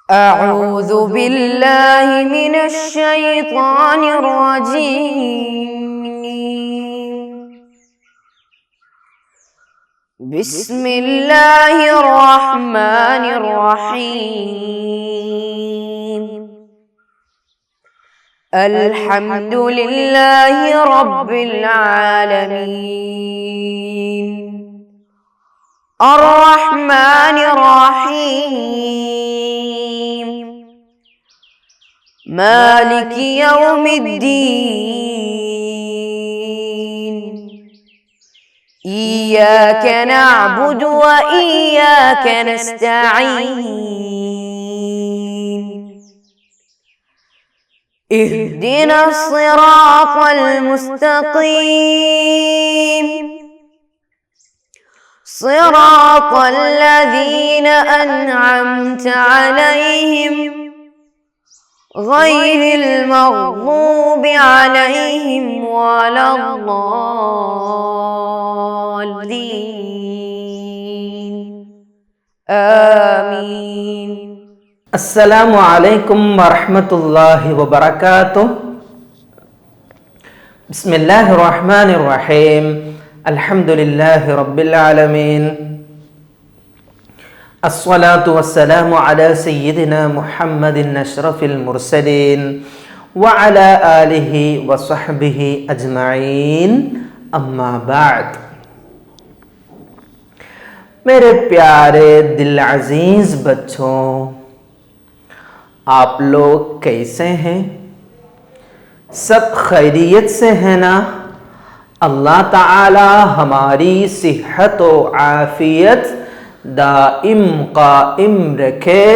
أعوذ بالله من الشيطان الرجيم. بسم الله الرحمن الرحيم. الحمد لله رب العالمين. الرحمن الرحيم. مالك يوم الدين. إياك نعبد وإياك نستعين. اهدنا الصراط المستقيم. صراط الذين أنعمت عليهم غير المغضوب عليهم ولا الضالين. آمين. السلام علیکم ورحمۃ اللہ وبرکاتہ. بسم اللہ الرحمن الرحیم. الحمد للہ رب العالمین. الصلاة والسلام على سیدنا محمد اشرف المرسلین وعلى آلہ وصحبہ اجمعین. اما بعد. میرے پیارے دل عزیز بچوں، آپ لوگ کیسے ہیں؟ سب خیریت سے ہیں نا؟ اللہ تعالی ہماری صحت و عافیت دائم قائم رکھے،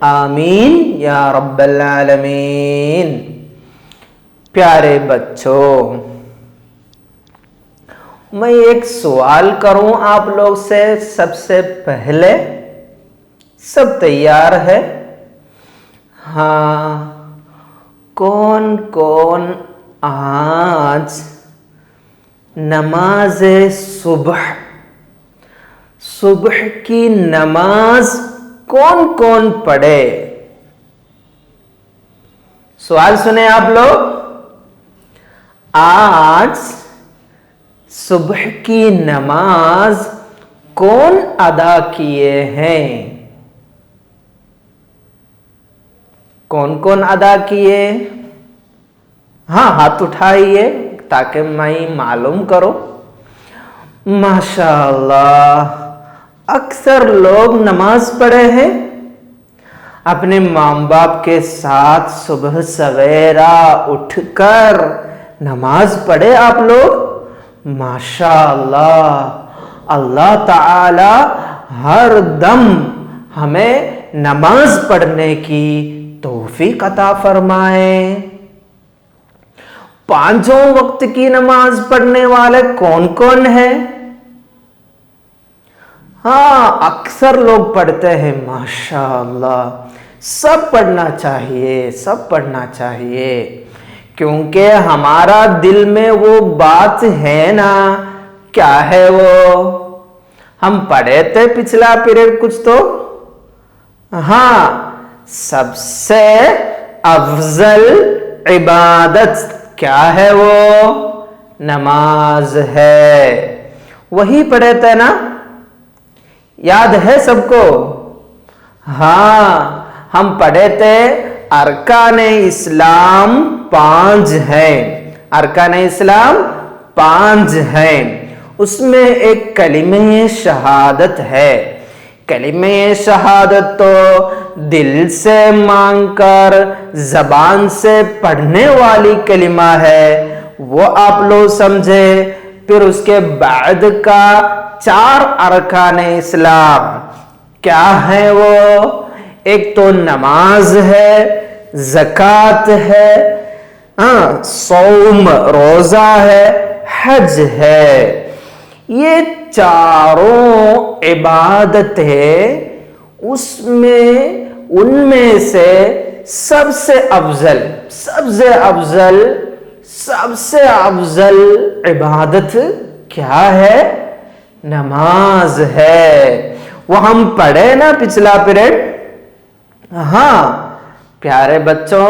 آمین یا رب العالمین. پیارے بچوں، میں ایک سوال کروں آپ لوگ سے سب سے پہلے. سب تیار ہے؟ ہاں. کون کون آج نماز صبح کی نماز کون کون پڑھے؟ سوال سنیں آپ لوگ. آج صبح کی نماز کون ادا کیے ہیں؟ کون کون ادا کیے؟ ہاں، ہاتھ اٹھائیے تاکہ میں معلوم کرو. ماشاءاللہ، اکثر لوگ نماز پڑھے ہیں. اپنے ماں باپ کے ساتھ صبح سویرا اٹھ کر نماز پڑھے آپ لوگ. ماشاءاللہ. اللہ تعالی ہر دم ہمیں نماز پڑھنے کی توفیق عطا فرمائے. پانچوں وقت کی نماز پڑھنے والے کون کون ہیں؟ ہاں، اکثر لوگ پڑھتے ہیں. ماشاءاللہ، سب پڑھنا چاہیے، سب پڑھنا چاہیے، کیونکہ ہمارا دل میں وہ بات ہے نا. کیا ہے وہ؟ ہم پڑھے تھے پچھلا پیریڈ کچھ تو. ہاں، سب سے افضل عبادت کیا ہے؟ وہ نماز ہے. وہی پڑھے تھے نا؟ یاد ہے سب کو؟ ہاں، ہم پڑھے تھے ارکان اسلام 5 ہیں. ارکان اسلام 5 ہیں. اس میں ایک کلمہ شہادت ہے. کلمہ شہادت تو دل سے مانگ کر زبان سے پڑھنے والی کلمہ ہے، وہ آپ لوگ سمجھے. پھر اس کے بعد کا 4 ارکان اسلام کیا ہے؟ وہ ایک تو نماز ہے، زکوٰۃ ہے، صوم روزہ ہے، حج ہے. یہ چاروں عبادتیں ان میں سے سب سے افضل عبادت کیا ہے؟ نماز ہے. وہ ہم پڑھے نا پچھلا پیریڈ. ہاں پیارے بچوں،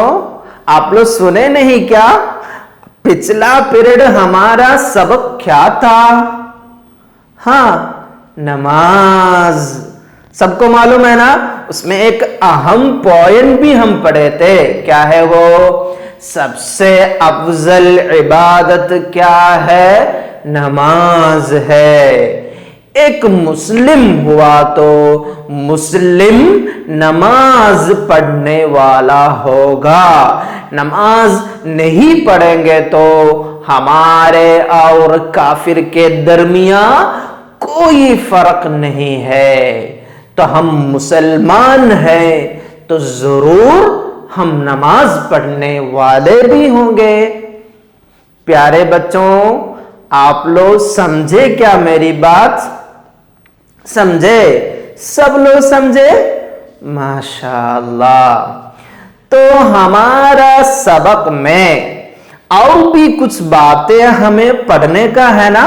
آپ لوگ سنے نہیں کیا؟ پچھلا پیریڈ ہمارا سبق کیا تھا؟ ہاں نماز، سب کو معلوم ہے نا؟ اس میں ایک اہم پوائنٹ بھی ہم پڑھے تھے، کیا ہے وہ؟ سب سے افضل عبادت کیا ہے؟ نماز ہے۔ ایک مسلم ہوا تو مسلم نماز پڑھنے والا ہوگا۔ نماز نہیں پڑھیں گے تو ہمارے اور کافر کے درمیان کوئی فرق نہیں ہے۔ تو ہم مسلمان ہیں تو ضرور ہم نماز پڑھنے والے بھی ہوں گے۔ پیارے بچوں، آپ لوگ سمجھے کیا میری بات؟ سمجھے؟ سب لوگ سمجھے؟ ماشاءاللہ۔ تو ہمارا سبق میں اور بھی کچھ باتیں ہمیں پڑھنے کا ہے نا؟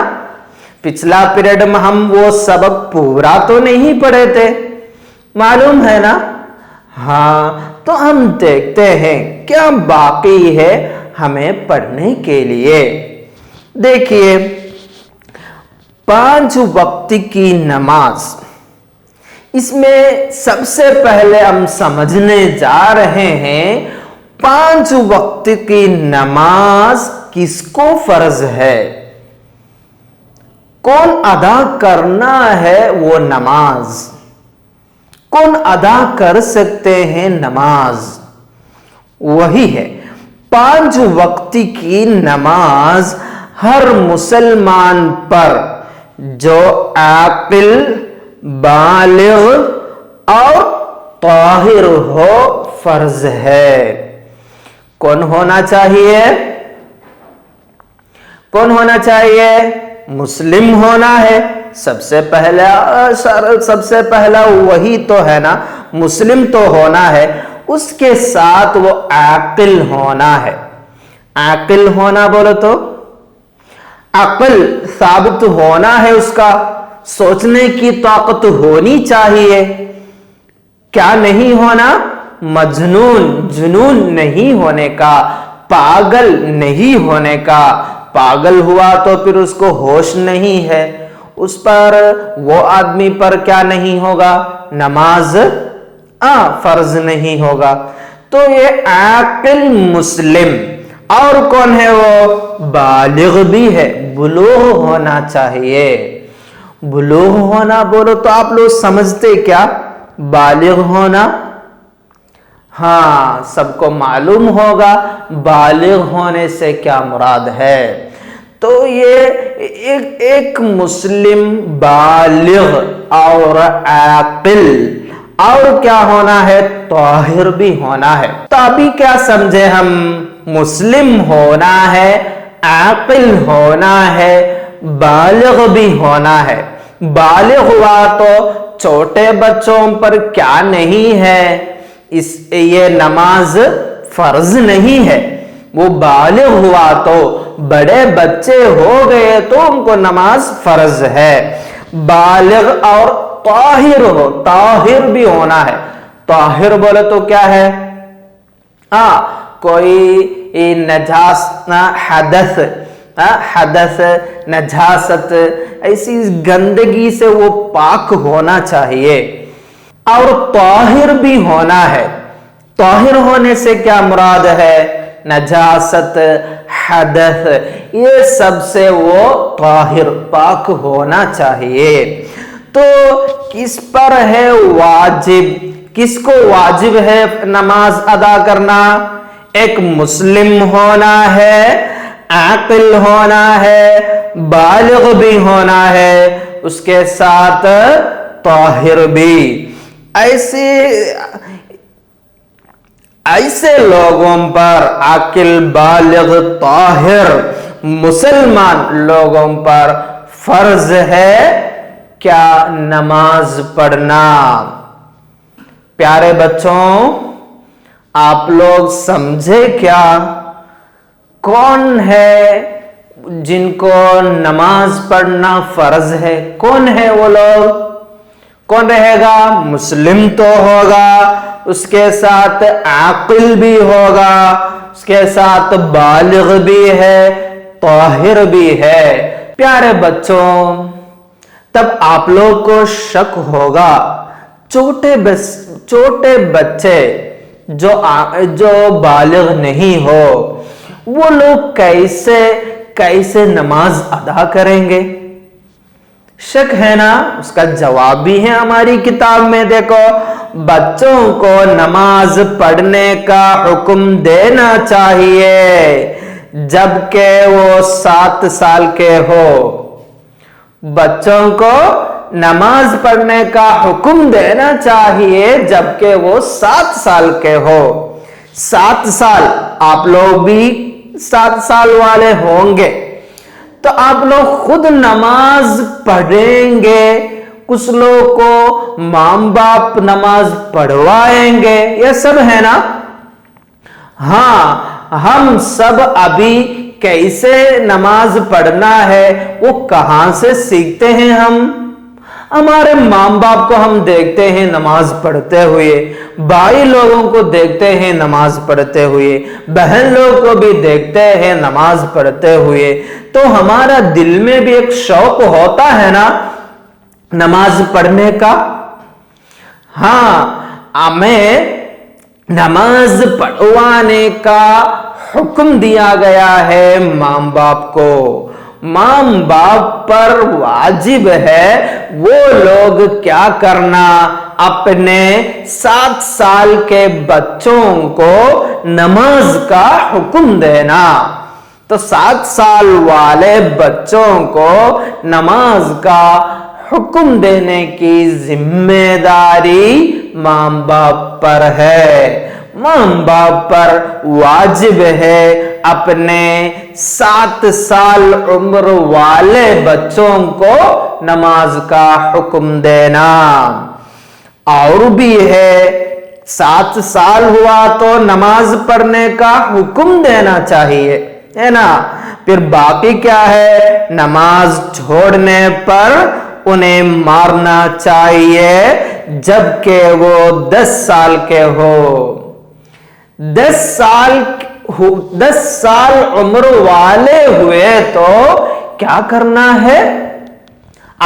پچھلا پیریڈ میں ہم وہ سبق پورا تو نہیں پڑھے تھے، معلوم ہے نا؟ ہاں تو ہم دیکھتے ہیں کیا باقی ہے ہمیں پڑھنے کے لیے۔ دیکھیے، 5 وقت کی نماز، اس میں سب سے پہلے ہم سمجھنے جا رہے ہیں 5 وقت کی نماز کس کو فرض ہے، کون ادا کرنا ہے وہ نماز، کون ادا کر سکتے ہیں نماز؟ وہی ہے 5 وقت کی نماز ہر مسلمان پر جو عاقل، بالغ اور طاہر ہو فرض ہے۔ کون ہونا چاہیے؟ کون ہونا چاہیے؟ مسلم ہونا ہے۔ سب سے پہلا وہی تو ہے نا، مسلم تو ہونا ہے، اس کے ساتھ وہ عاقل ہونا ہے۔ عاقل ہونا بولو تو عقل ثابت ہونا ہے، اس کا سوچنے کی طاقت ہونی چاہیے۔ کیا نہیں ہونا؟ مجنون، جنون نہیں ہونے کا، پاگل نہیں ہونے کا۔ پاگل ہوا تو پھر اس کو ہوش نہیں ہے، اس پر، وہ آدمی پر کیا نہیں ہوگا؟ نماز فرض نہیں ہوگا۔ تو یہ عاقل مسلم، اور کون ہے وہ؟ بالغ بھی ہے، بلوغ ہونا چاہیے۔ بلوغ ہونا بولو تو آپ لوگ سمجھتے کیا؟ بالغ ہونا، ہاں سب کو معلوم ہوگا بالغ ہونے سے کیا مراد ہے۔ تو یہ ایک مسلم بالغ اور عاقل، اور کیا ہونا ہے؟ طاہر بھی ہونا ہے۔ تو ابھی کیا سمجھے ہم؟ مسلم ہونا ہے، عاقل ہونا ہے، بالغ بھی ہونا ہے۔ بالغ ہوا تو چھوٹے بچوں پر کیا نہیں ہے؟ یہ نماز فرض نہیں ہے۔ وہ بالغ ہوا تو بڑے بچے ہو گئے تو ان کو نماز فرض ہے۔ بالغ اور طاہر ہو، طاہر بھی ہونا ہے۔ طاہر بولے تو کیا ہے؟ کوئی نجاست، حدث، نجاست، ایسی گندگی سے وہ پاک ہونا چاہیے۔ اور طاہر بھی ہونا ہے۔ طاہر ہونے سے کیا مراد ہے؟ نجاست، حدث، یہ سب سے وہ طاہر، پاک ہونا چاہیے۔ تو کس پر ہے واجب؟ کس کو واجب ہے نماز ادا کرنا؟ ایک مسلم ہونا ہے، عاقل ہونا ہے، بالغ بھی ہونا ہے، اس کے ساتھ طاہر بھی۔ ایسے لوگوں پر، عاقل، بالغ، طاہر مسلمان لوگوں پر فرض ہے کیا؟ نماز پڑھنا۔ پیارے بچوں، آپ لوگ سمجھے کیا؟ کون ہے جن کو نماز پڑھنا فرض ہے؟ کون ہے وہ لوگ؟ کون رہے گا؟ مسلم تو ہوگا، اس کے ساتھ عاقل بھی ہوگا، اس کے ساتھ بالغ بھی ہے، طاہر بھی ہے۔ پیارے بچوں، تب آپ لوگ کو شک ہوگا چھوٹے بچے جو بالغ نہیں ہو وہ لوگ کیسے نماز ادا کریں گے؟ شک ہے نا؟ اس کا جواب بھی ہے ہماری کتاب میں۔ دیکھو، بچوں کو نماز پڑھنے کا حکم دینا چاہیے جبکہ وہ 7 سال کے ہو۔ بچوں کو نماز پڑھنے کا حکم دینا چاہیے جبکہ وہ 7 سال کے ہو۔ 7 سال، آپ لوگ بھی 7 سال والے ہوں گے تو آپ لوگ خود نماز پڑھیں گے، کچھ لوگ کو ماں باپ نماز پڑھوائیں گے، یہ سب ہے نا؟ ہاں، ہم سب ابھی کیسے نماز پڑھنا ہے وہ کہاں سے سیکھتے ہیں؟ ہمارے ماں باپ کو ہم دیکھتے ہیں نماز پڑھتے ہوئے، بھائی لوگوں کو دیکھتے ہیں نماز پڑھتے ہوئے، بہن لوگوں کو بھی دیکھتے ہیں نماز پڑھتے ہوئے، تو ہمارا دل میں بھی ایک شوق ہوتا ہے نا نماز پڑھنے کا۔ ہاں، ہمیں نماز پڑھوانے کا حکم دیا گیا ہے ماں باپ کو۔ ماں باپ پر واجب ہے وہ لوگ کیا کرنا، اپنے 7 سال کے بچوں کو نماز کا حکم دینا۔ تو 7 سال والے بچوں کو نماز کا حکم دینے کی ذمہ داری ماں باپ پر ہے۔ ماں باپ پر واجب ہے اپنے 7 سال عمر والے بچوں کو نماز کا حکم دینا۔ اور بھی ہے، 7 سال ہوا تو نماز پڑھنے کا حکم دینا چاہیے، ہے نا؟ پھر باقی کیا ہے؟ نماز چھوڑنے پر انہیں مارنا چاہیے جبکہ وہ 10 سال کے ہو۔ 10 سال عمر والے ہوئے تو کیا کرنا ہے؟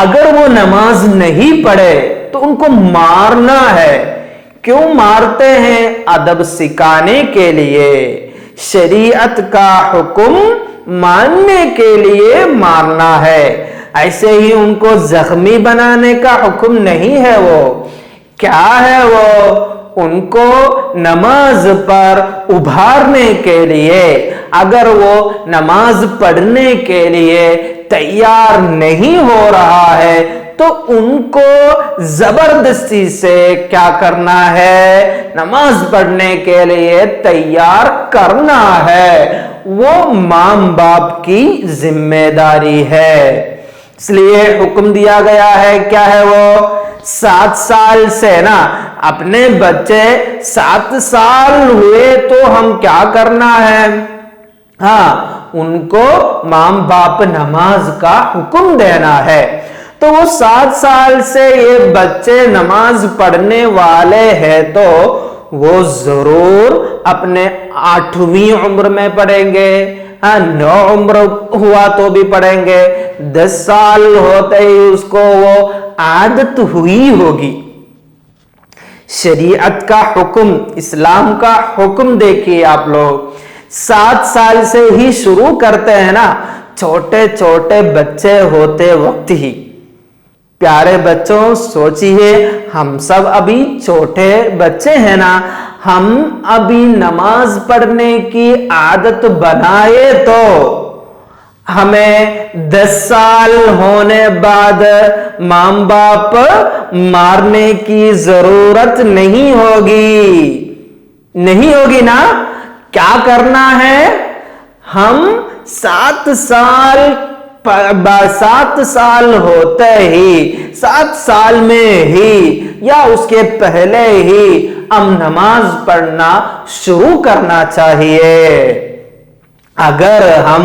اگر وہ نماز نہیں پڑھے تو ان کو مارنا ہے۔ کیوں مارتے ہیں؟ ادب سکھانے کے لیے، شریعت کا حکم ماننے کے لیے مارنا ہے۔ ایسے ہی ان کو زخمی بنانے کا حکم نہیں ہے۔ وہ کیا ہے؟ وہ ان کو نماز پر ابھارنے کے لیے، اگر وہ نماز پڑھنے کے لیے تیار نہیں ہو رہا ہے تو ان کو زبردستی سے کیا کرنا ہے؟ نماز پڑھنے کے لیے تیار کرنا ہے۔ وہ ماں باپ کی ذمہ داری ہے۔ اس لیے حکم دیا گیا ہے، کیا ہے وہ؟ 7 سال سے نا، اپنے بچے 7 سال ہوئے تو ہم کیا کرنا ہے؟ ہاں، ان کو ماں باپ نماز کا حکم دینا ہے۔ تو وہ 7 سال سے یہ بچے نماز پڑھنے والے ہیں تو وہ ضرور اپنے 8ویں عمر میں پڑھیں گے، 9 عمر ہوا تو بھی پڑھیں گے، 10 سال ہوتے ہی اس کو وہ عادت ہوئی ہوگی۔ شریعت کا حکم، اسلام کا حکم دیکھیے آپ لوگ، 7 سال سے ہی شروع کرتے ہیں نا، چھوٹے بچے ہوتے وقت ہی۔ پیارے بچوں، سوچئے، ہم سب ابھی چھوٹے بچے ہیں نا، ہم ابھی نماز پڑھنے کی عادت بنائے تو ہمیں 10 سال ہونے بعد ماں باپ مارنے کی ضرورت نہیں ہوگی نا؟ کیا کرنا ہے؟ ہم 7 سال ہوتے ہی، 7 سال میں ہی یا اس کے پہلے ہی ہم نماز پڑھنا شروع کرنا چاہیے۔ اگر ہم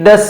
10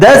10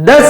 10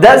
10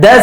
10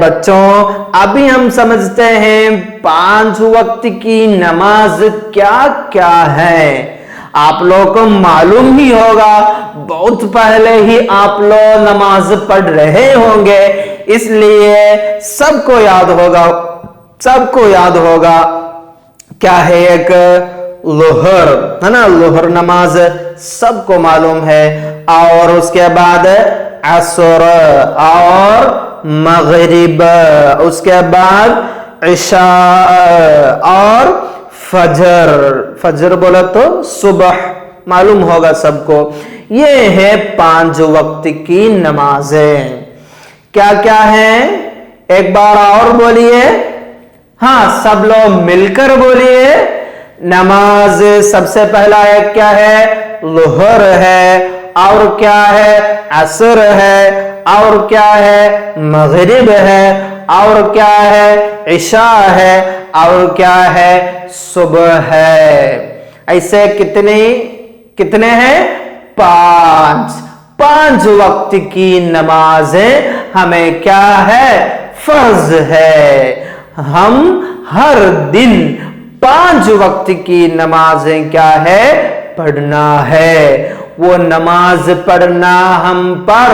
بچوں ابھی ہم سمجھتے ہیں 5 وقت کی نماز کیا کیا ہے۔ آپ لوگوں کو معلوم ہی ہوگا بہت پہلے ہی آپ لوگ نماز پڑھ رہے ہوں گے، اس لیے سب کو یاد ہوگا کیا ہے ایک ظہر ہے نا، ظہر نماز سب کو معلوم ہے، اور اس کے بعد عصر اور مغرب، اس کے بعد عشاء اور فجر بولا تو صبح، معلوم ہوگا سب کو۔ یہ ہے 5 وقت کی نمازیں، کیا کیا ہیں ایک بار اور بولیے، ہاں سب لوگ مل کر بولیے۔ نماز سب سے پہلا ایک کیا ہے، ظہر ہے، اور کیا ہے عصر ہے، اور کیا ہے مغرب ہے، اور کیا ہے عشاء ہے، اور کیا ہے صبح ہے۔ ایسے کتنے ہیں 5 وقت کی نمازیں ہمیں کیا ہے فرض ہے، ہم ہر دن 5 وقت کی نمازیں کیا ہے پڑھنا ہے، وہ نماز پڑھنا ہم پر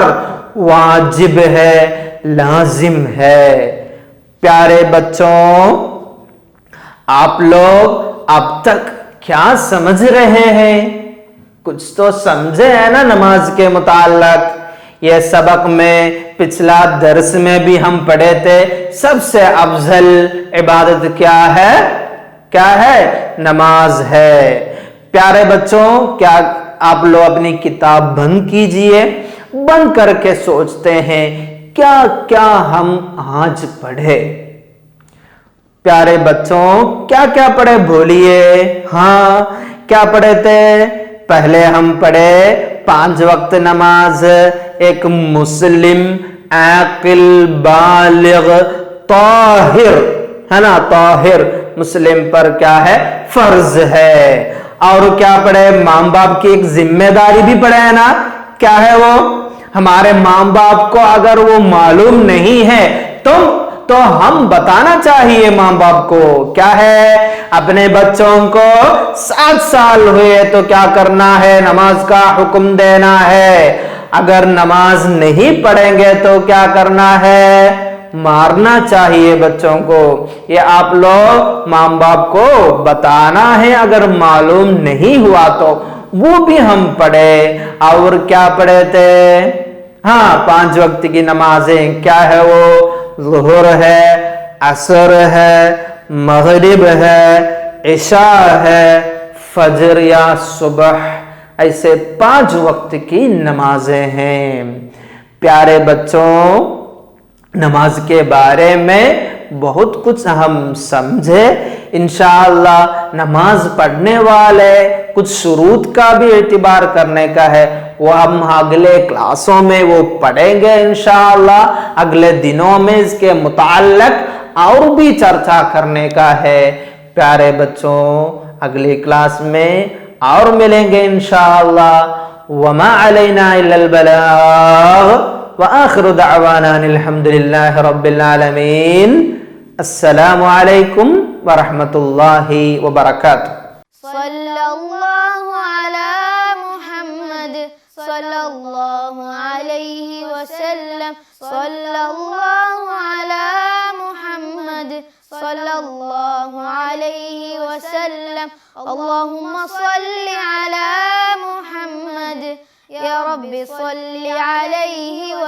واجب ہے، لازم ہے۔ پیارے بچوں آپ لوگ اب تک کیا سمجھ رہے ہیں، کچھ تو سمجھے ہیں نا نماز کے متعلق۔ یہ سبق میں پچھلا درس میں بھی ہم پڑھے تھے، سب سے افضل عبادت کیا ہے نماز ہے۔ پیارے بچوں کیا آپ لوگ اپنی کتاب بند کیجئے، بند کر کے سوچتے ہیں کیا کیا ہم آج پڑھے۔ پیارے بچوں کیا کیا پڑھے بولیے، ہاں کیا پڑھے تھے؟ پہلے ہم پڑھے 5 وقت نماز ایک مسلم عاقل بالغ طاہر ہے نا، طاہر مسلم پر کیا ہے فرض ہے۔ اور کیا پڑھے ماں باپ کی ایک ذمہ داری بھی پڑھے ہے نا، کیا ہے وہ، ہمارے ماں باپ کو اگر وہ معلوم نہیں ہے تو ہم بتانا چاہیے ماں باپ کو، کیا ہے اپنے بچوں کو 7 سال ہوئے تو کیا کرنا ہے نماز کا حکم دینا ہے، اگر نماز نہیں پڑھیں گے تو کیا کرنا ہے مارنا چاہیے بچوں کو۔ یہ آپ لوگ ماں باپ کو بتانا ہے، اگر معلوم نہیں ہوا تو وہ بھی ہم پڑھے۔ اور کیا پڑھے تھے، ہاں 5 وقت کی نمازیں کیا ہے، وہ ظہر ہے، عصر ہے، مغرب ہے، عشاء ہے، فجر یا صبح، ایسے 5 وقت کی نمازیں ہیں۔ پیارے بچوں نماز کے بارے میں بہت کچھ ہم سمجھے، انشاءاللہ نماز پڑھنے والے کچھ شروط کا بھی اعتبار کرنے کا ہے، وہ ہم اگلے کلاسوں میں وہ پڑھیں گے انشاءاللہ، اگلے دنوں میں اس کے متعلق اور بھی چرچا کرنے کا ہے۔ پیارے بچوں اگلی کلاس میں اور ملیں گے انشاءاللہ، وما علینا الا البلاغ، وآخر دعوانا الحمدللہ رب العالمین۔ السلام علیکم ورحمۃ اللہ وبرکاتہ۔ صلی اللہ علی محمد صلی اللہ علیہ وسلم، صلی اللہ علی محمد صلی اللہ علیہ وسلم، اللہم صلی علی محمد یا رب صلی علیہ وسلم۔